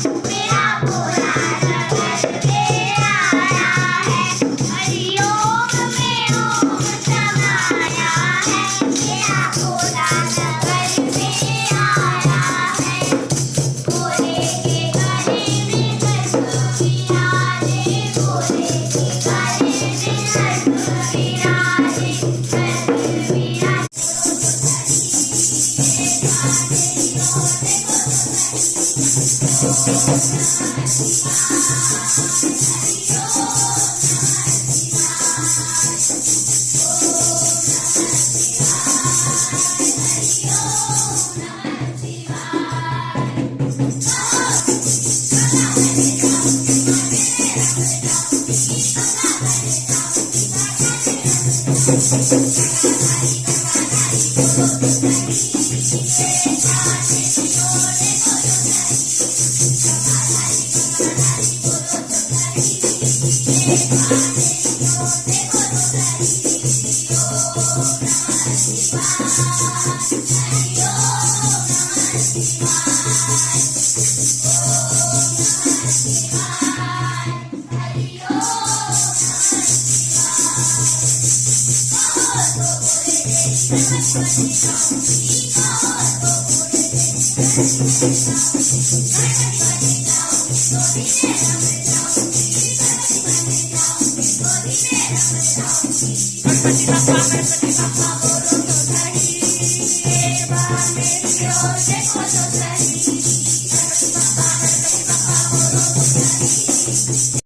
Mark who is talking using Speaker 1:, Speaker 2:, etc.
Speaker 1: मेरा पूरा जगत तेरा है। हरिओम में ओम समाया है। मेरा पूरा जगत तेरा है। भोले के गले में लड्डू विराजे। भोले के गले में लड्डू विराजे। लड्डू विराजे।
Speaker 2: गणपती बाप्पा गणपती बाप्पा बोलो